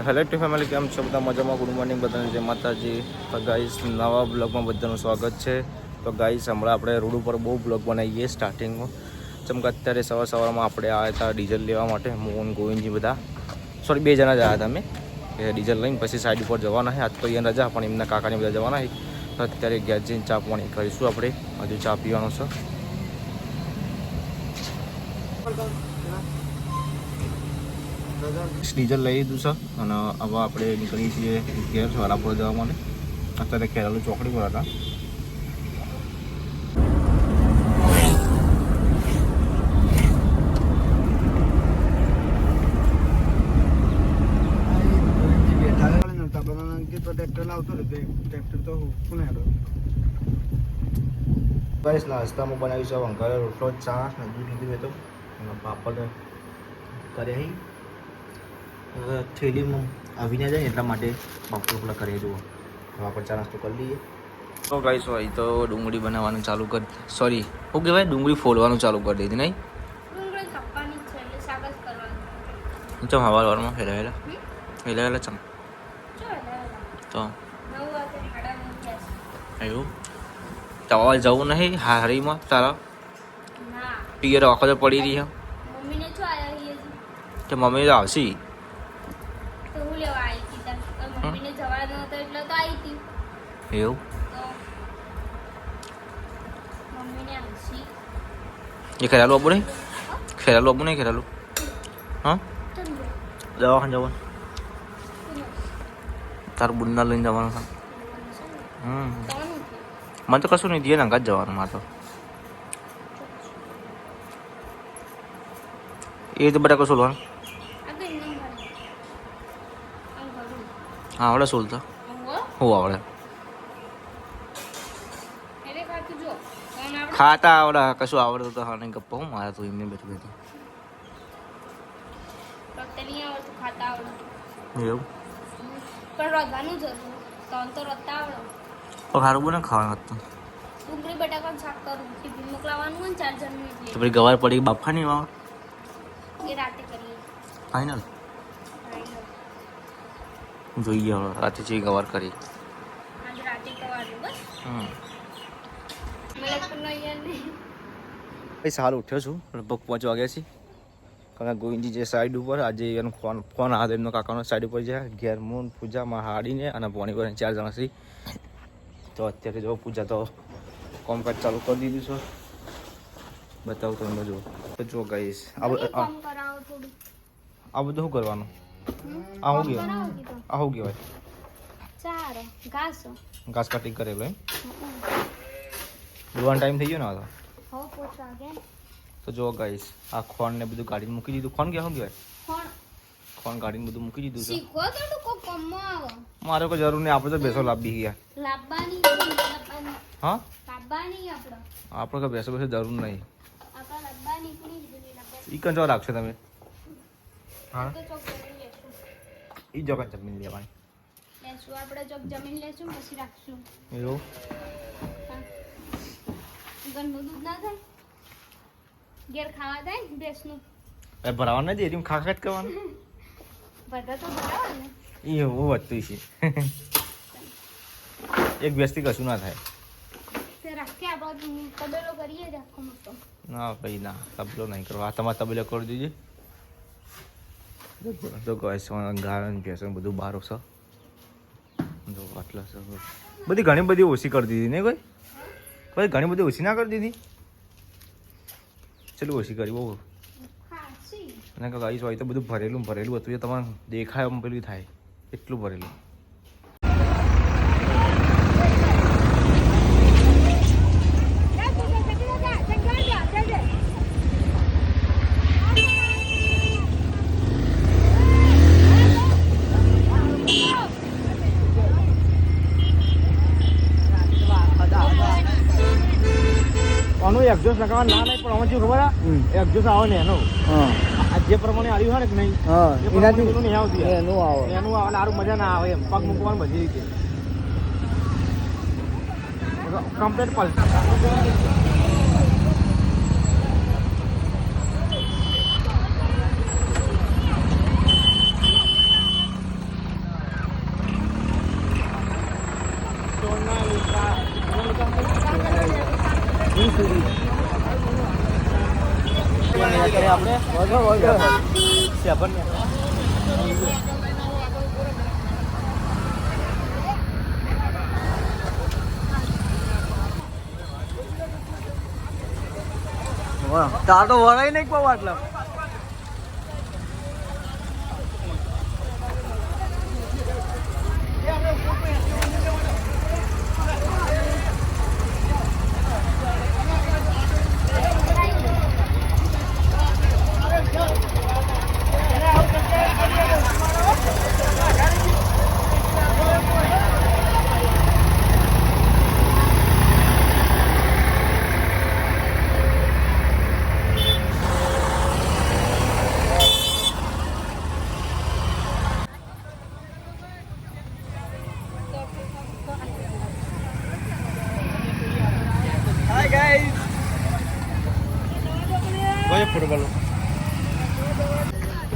Hello two family, કેમ છો બધા? મજામાં? ગુડ મોર્નિંગ બધાને, જય માતાજી. તો ગાઈસ, નવા બ્લોગમાં બધાનું સ્વાગત છે. તો ગાઈસ, હમણાં આપણે રોડ ઉપર બહુ બ્લોગ બનાવીએ સ્ટાર્ટિંગમાં. જેમ કે અત્યારે સવારમાં આપણે આવ્યા હતા ડીઝલ લેવા માટે. મોહન ગોવિંદજી બધા, સોરી 2 જણા જ આવ્યા હતા અમે. એ ડીઝલ લઈને પછી સાઈડ ઉપર જવાના છે. આજ તો અહીંયા રજા, પણ એમના કાકાને બધા જવાના છે. તો અત્યારે ગેસ જઈને ચા પાણી કરીશું આપણે. હજુ ચા પીવાનો છે. ડીઝલ લઈ લીધું છે અને હવે આપણે નીકળીએ છીએ ઘેર વાલાપુર જવા માટે. અત્યારે ખેરાલુ ચોકડી પર હતા. નાસ્તામાં બનાવી છે વંકારે રોટલો, ચા, દૂધ લીધું હતું અને પાપડ કર્યા. થેલીમાં આવી ના જાય ને એટલા માટે પાપડ પેલા કરી જુઓ. હવે આપણે ચા નાસ્તો કરી લઈએ. તો ગાઈસ, હોય તો ડુંગળી બનાવવાનું ચાલુ કરી, સોરી શું કહેવાય, ડુંગળી ફોલવાનું ચાલુ કરી દીધી. નહીં, ડુંગળી કાપવાની છે એટલે શાક જ કરવાનું. ચમ હવારમાં ફેલાવેલા ચમ તો એવું તવા જવું નહીં હારીમાં તારા પિયર વખત પડી રહી. મમ્મીને શું આવ્યા કે મમ્મી તો આવશે. તો હું લેવા આવી હતી મમ્મીને જવાનું હતું એટલે તો આવી હતી. એવું તો મમ્મીને આવશે. એ ખેરાલું આપું નહીં, ખેરાલું હા દવાખાને જવાનું તારું બુનના લઈને જવાનું છે. મને તો કશું નહીં દે, નંગા જ જવાનું મારે તો. એ તો બધા કશું લોવાનું હા આવડે સોલ તો હું આવડે ખાતા આવડે કશું આવડતું તો હા નહીં ગપ્પા હું મારે તો એમને બેઠું બેઠું એવું પણ રગવાનું જરૂર તો રત્તા આવડે. તો સારું બને ખાવાનું હતું. ડુંગળી બટાકાનું શાક કરું, ટિફિન મોકલાવાનું હોય ને 4 જણનું તો એટલે પછી ગવાર પડી બાફા નહીં વાવ એ રાતે કરીએ. ફાઇનલ જોઈએ હવે રાતે જે ગવાર કરી. આજ રાતે કરવાનું બસ. મને તો નહીં સારું ઉઠ્યો છું, લગભગ 5 વાગ્યા છે. કારણ ગોવિંદજી જે સાઈડ ઉપર આજે એનો ફોન આવે એમનો કાકાનો સાઈડ ઉપર જાય. ઘેર મૂન પૂજામાં હાડીને અને પોણી પર 4 જણા છે. તો અત્યારે જો પૂજા તો કોમકાજ ચાલુ કરી દીધું છે. બતાવું તમને જો તો જો ગાઈસ આ બધું શું કરવાનું? આ શું કહેવાય? ઘાસ કટિંગ કરેલો એમ દોવાનો ટાઈમ થઈ ગયો ને? તો જો ગાઈસ આ ખોણ ને બધું ગાડીને મૂકી દીધું. ખોણ ક્યાં શું કહેવાય? ખોણ ગાડીને બધું મૂકી દીધું છે. મારે કોઈ જરૂર નહીં, આપણે તો બેસો લાવી ગયા. હા આપણે કોઈ બેસો જરૂર નહીં. ઈ કંચો રાખશો તમે? હા ઈ જગત જમીન લેવાની આપણે જમીન લેશું પછી રાખશું. એવું ઘરનું દૂધ ના થાય, ઘેર ખાવા થાય ને ભેંસનું. ભરાવાનું નથી, એમ ખા જ કરવાનું. બધા તો ભરાવા ને એ એવું વધતું છે. એક વ્યસ્તિ કશું ના થાય. તે રાખીએ આપણે તબેલો કરીએ જ આખો મોટો. ના ભાઈ ના, તબેલો નહીં કરવા. તમારે તબેલો કરી દીજે. તો ગાળન ભેંસો બધું બહાર છે. જો આટલા છે બધી ઘણી બધી ઓછી કરી દીધી ને કોઈ ઘણી બધી ઓછી ના કરી દીધી. ચલો ઓછી કરી બહુ. અને ગાઈસ હોય તો બધું ભરેલું હતું. એ તમારે દેખાય એમ પેલું થાય એટલું ભરેલું. આનું એક્ઝોસ્ટ લગાવવા ના નહીં, પણ આમાં શું ખબર એક્ઝોસ્ટ આવે ને એનો જે પ્રમાણે આવ્યું હોય ને કે નહીં એનાથી નહીં આવતી એનું આવે સારું મજા ના આવે એમ પગ મૂકવાનું બધી રીતે કમ્પ્લીટ પલ્સ. તાર તો વરાય નહીં કહું આટલા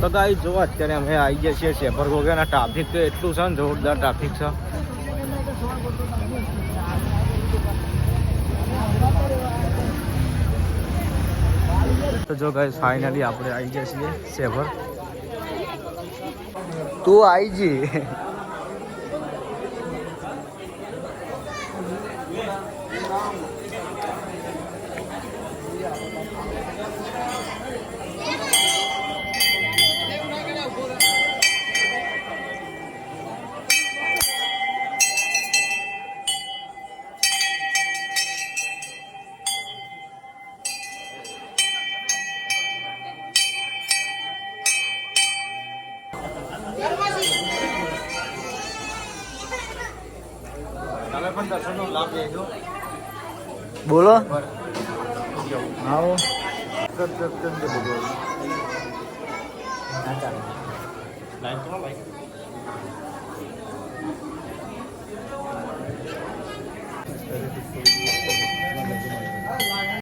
તો ગાઈ જો અત્યારે અમે આવી ગયા છીએ શેપર ગોગેના ટ્રાફિક તો એટલું છે ને જોરદાર ટ્રાફિક છે. તો જો ગાઈ ફાઇનલી આપણે આવી ગયા છીએ શેપર. તું આવી જી તમે પણ દર્શનનો લાભ લેજો. બોલો આવો લાઈન કરો લાઈન.